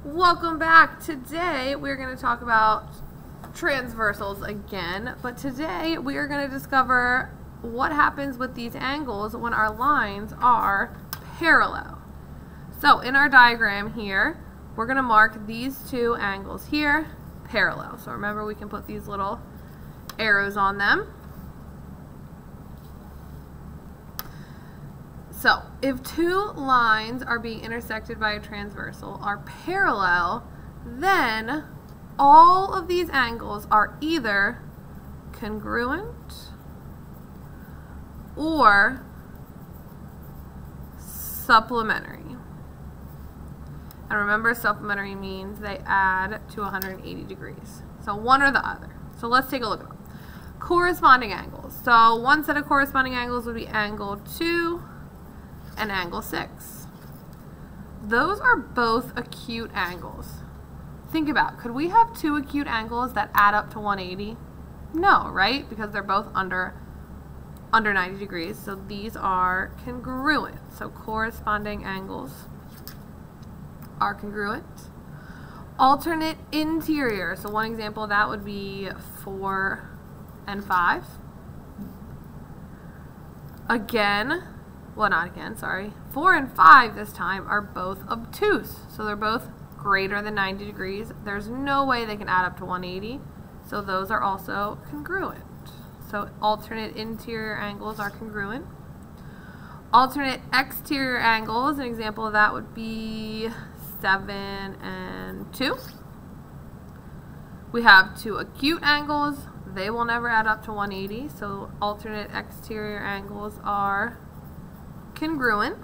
Welcome back. Today we're going to talk about transversals again, but today we are going to discover what happens with these angles when our lines are parallel. So in our diagram here, we're going to mark these two angles here parallel. So remember, we can put these little arrows on them. So, if two lines are being intersected by a transversal are parallel, then all of these angles are either congruent or supplementary. And remember, supplementary means they add to 180 degrees. So one or the other. So let's take a look at them. Corresponding angles. So one set of corresponding angles would be angle 2 and angle 6. Those are both acute angles. Think about, could we have two acute angles that add up to 180? No, right? Because they're both under 90 degrees. So these are congruent. So corresponding angles are congruent. Alternate interior. So one example of that would be 4 and 5. Sorry. 4 and 5 this time are both obtuse. So they're both greater than 90 degrees. There's no way they can add up to 180. So those are also congruent. So alternate interior angles are congruent. Alternate exterior angles, an example of that would be 7 and 2. We have two acute angles. They will never add up to 180. So alternate exterior angles are congruent.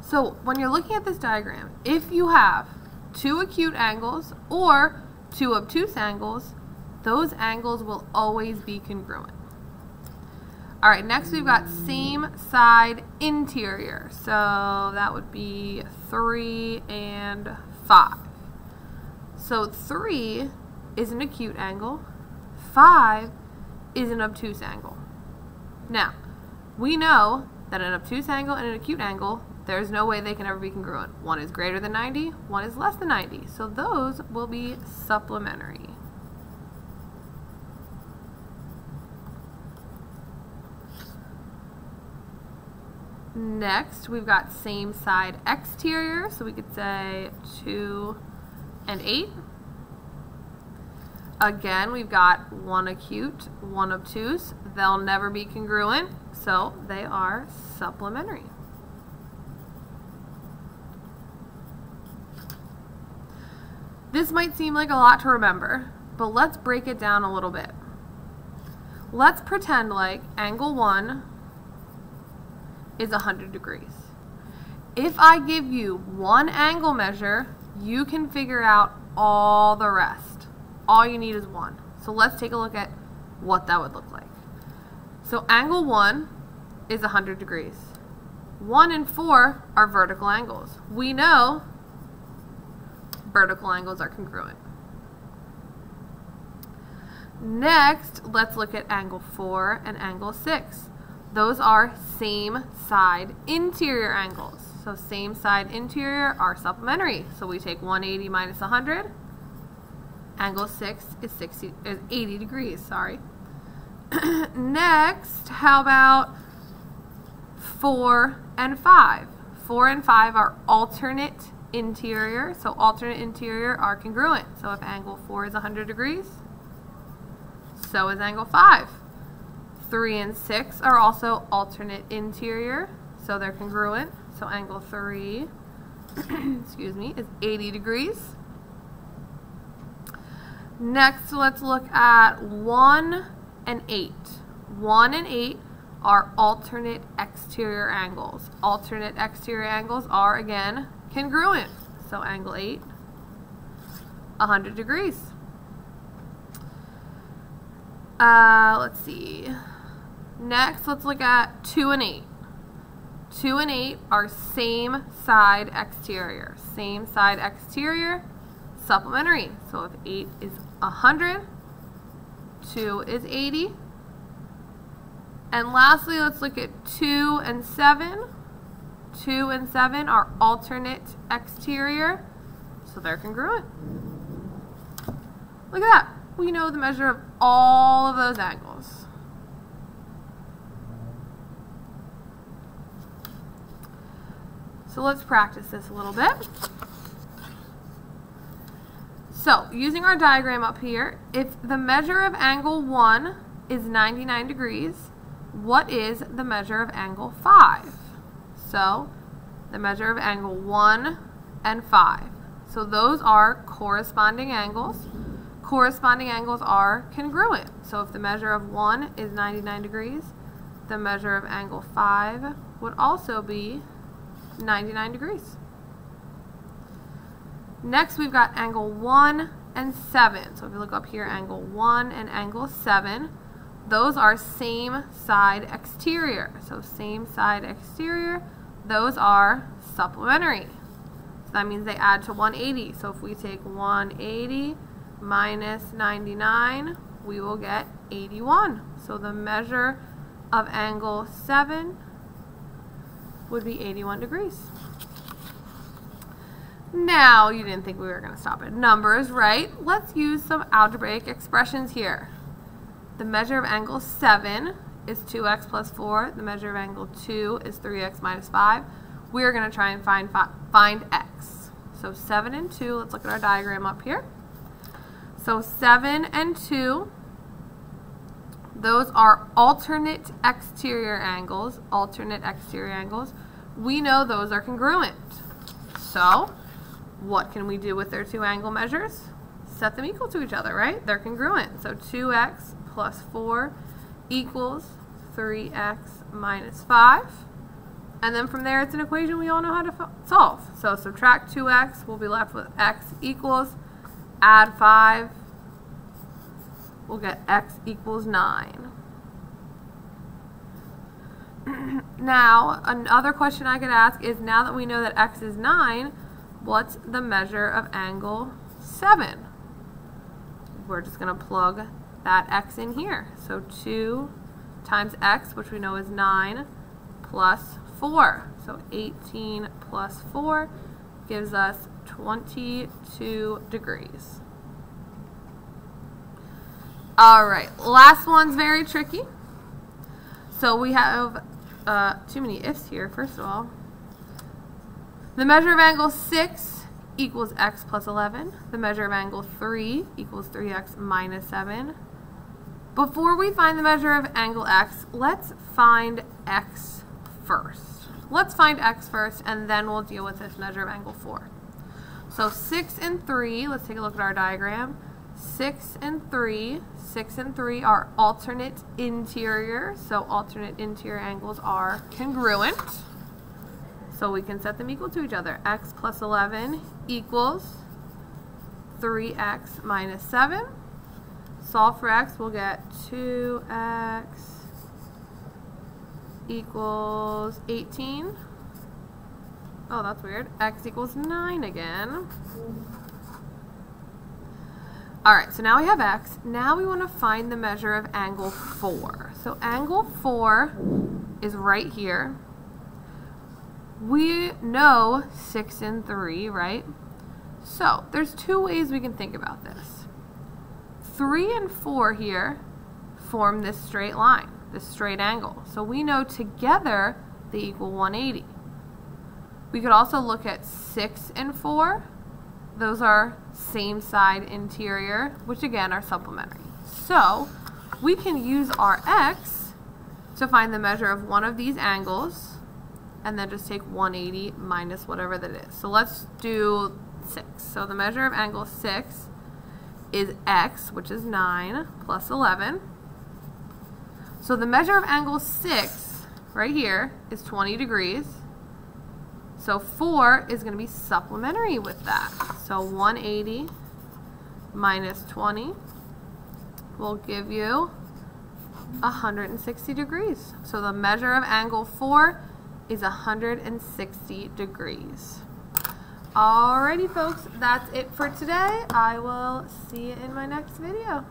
So when you're looking at this diagram, if you have two acute angles or two obtuse angles, those angles will always be congruent. All right, next we've got same side interior. So that would be 3 and 5. So 3 is an acute angle, 5 is an obtuse angle. Now, we know that an obtuse angle and an acute angle, there's no way they can ever be congruent. One is greater than 90, one is less than 90. So those will be supplementary. Next, we've got same side exterior. So we could say 2 and 8. Again, we've got one acute, one obtuse. They'll never be congruent, so they are supplementary. This might seem like a lot to remember, but let's break it down a little bit. Let's pretend like angle 1 is 100 degrees. If I give you one angle measure, you can figure out all the rest. All you need is one. So let's take a look at what that would look like. So angle 1 is 100 degrees. 1 and 4 are vertical angles. We know vertical angles are congruent. Next, let's look at angle 4 and angle 6. Those are same side interior angles. So same side interior are supplementary. So we take 180 minus 100. Angle 6 is 80 degrees, sorry. Next, how about 4 and 5? 4 and 5 are alternate interior. So alternate interior are congruent. So if angle 4 is 100 degrees, so is angle 5. 3 and 6 are also alternate interior. So they're congruent. So angle 3 excuse me, is 80 degrees. Next, let's look at 1 and 8. 1 and 8 are alternate exterior angles. Alternate exterior angles are, again, congruent. So angle 8, 100 degrees. Let's see. Next, let's look at 2 and 8. 2 and 8 are same side exterior. Same side exterior, supplementary. So if 8 is 100, 2 is 80. And lastly, let's look at 2 and 7. 2 and 7 are alternate exterior, so they're congruent. Look at that. We know the measure of all of those angles. So let's practice this a little bit. So, using our diagram up here, if the measure of angle 1 is 99 degrees, what is the measure of angle 5? So, the measure of angle 1 and 5. So those are corresponding angles. Corresponding angles are congruent. So if the measure of 1 is 99 degrees, the measure of angle 5 would also be 99 degrees. Next, we've got angle 1 and 7. So if you look up here, angle 1 and angle 7, those are same side exterior. So same side exterior, those are supplementary. So that means they add to 180. So if we take 180 minus 99, we will get 81. So the measure of angle 7 would be 81 degrees. Now, you didn't think we were going to stop at numbers, right? Let's use some algebraic expressions here. The measure of angle 7 is 2x plus 4. The measure of angle 2 is 3x minus 5. We're going to try and find x. So 7 and 2, let's look at our diagram up here. So 7 and 2, those are alternate exterior angles. Alternate exterior angles. We know those are congruent. So what can we do with their two angle measures? Set them equal to each other, right? They're congruent. So 2x plus 4 equals 3x minus 5. And then from there, it's an equation we all know how to solve. So subtract 2x, we'll be left with x equals, add 5, we'll get x equals 9. Now, another question I could ask is, now that we know that x is 9, what's the measure of angle 7? We're just going to plug that x in here. So 2 times x, which we know is 9, plus 4. So 18 plus 4 gives us 22 degrees. Alright, last one's very tricky. So we have too many ifs here, first of all. The measure of angle 6 equals x plus 11. The measure of angle 3 equals 3x minus 7. Before we find the measure of angle x, let's find x first. Let's find x first, and then we'll deal with this measure of angle 4. So 6 and 3, let's take a look at our diagram. 6 and 3 are alternate interior, so alternate interior angles are congruent. So we can set them equal to each other. X plus 11 equals 3x minus 7. Solve for x, we'll get 2x equals 18. Oh, that's weird. X equals 9 again. Alright, so now we have x. Now we want to find the measure of angle 4. So angle 4 is right here. We know 6 and 3, right? So there's two ways we can think about this. 3 and 4 here form this straight line, this straight angle. So we know together they equal 180. We could also look at 6 and 4. Those are same side interior, which again are supplementary. So we can use our x to find the measure of one of these angles, and then just take 180 minus whatever that is. So let's do 6. So the measure of angle 6 is x, which is 9, plus 11. So the measure of angle 6 right here is 20 degrees. So 4 is going to be supplementary with that. So 180 minus 20 will give you 160 degrees. So the measure of angle 4 is 160 degrees. Alrighty folks, that's it for today. I will see you in my next video.